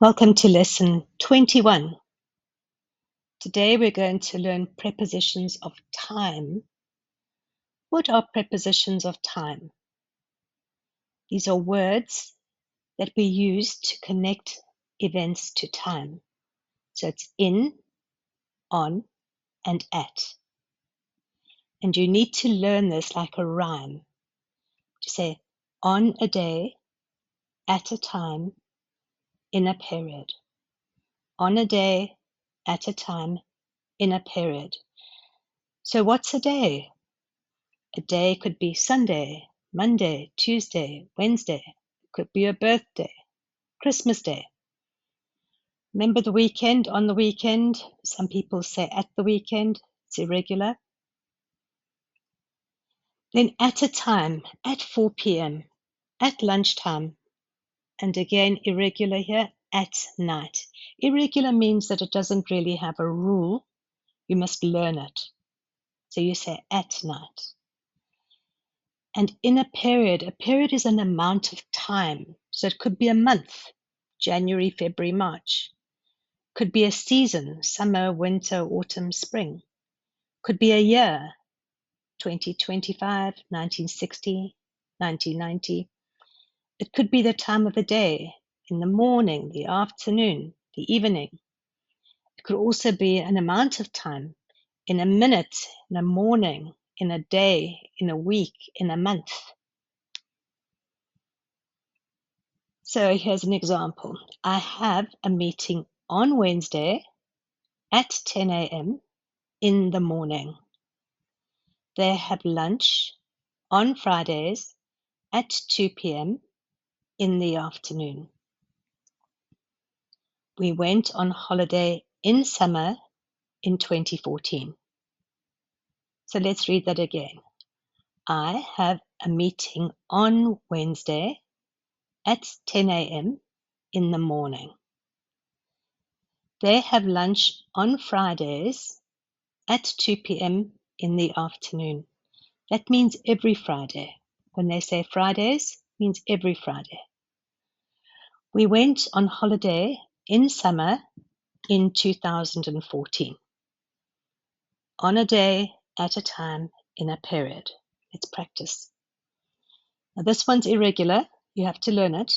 Welcome to lesson 21. Today we're going to learn prepositions of time. What are prepositions of time? These are words that we use to connect events to time. So it's in, on, and at. And you need to learn this like a rhyme. To say on a day, at a time, in a period. On a day, at a time, in a period. So what's a day? A day could be Sunday, Monday, Tuesday, Wednesday. It could be a birthday, Christmas Day. Remember the weekend, on the weekend. Some people say at the weekend. It's irregular. Then at a time, at 4 p.m., at lunchtime. And again, irregular here, at night. Irregular means that it doesn't really have a rule. You must learn it. So you say at night. And in a period is an amount of time. So it could be a month, January, February, March. Could be a season, summer, winter, autumn, spring. Could be a year, 2025, 1960, 1990. It could be the time of the day, in the morning, the afternoon, the evening. It could also be an amount of time, in a minute, in a morning, in a day, in a week, in a month. So here's an example. I have a meeting on Wednesday at 10 a.m. in the morning. They have lunch on Fridays at 2 p.m. in the afternoon. We went on holiday in summer in 2014. So let's read that again. I have a meeting on Wednesday at 10 a.m. in the morning. They have lunch on Fridays at 2 p.m. in the afternoon. That means every Friday. When they say Fridays, it means every Friday. We went on holiday in summer in 2014. On a day, at a time, in a period. Let's practice. Now this one's irregular. You have to learn it.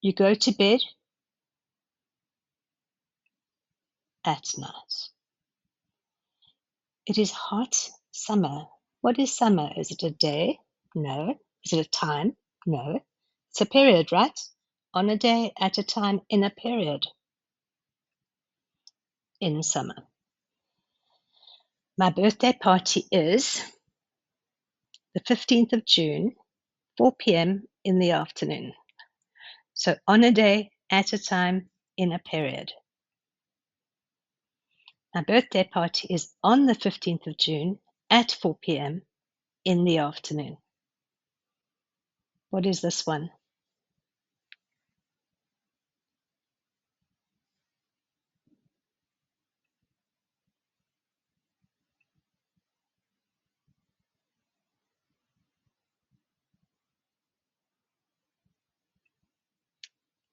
You go to bed at night. It is hot summer. What is summer? Is it a day? No. Is it a time? No. It's a period, right? On a day, at a time, in a period. In summer. My birthday party is the 15th of June, 4 p.m. in the afternoon. So on a day, at a time, in a period. My birthday party is on the 15th of June at 4 p.m. in the afternoon. What is this one?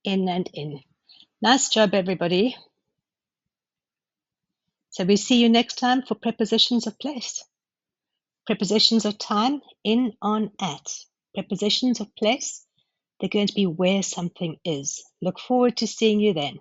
In and in. Nice job, everybody. So we see you next time for prepositions of place. Prepositions of time, in, on, at. Prepositions of place, they're going to be where something is. Look forward to seeing you then.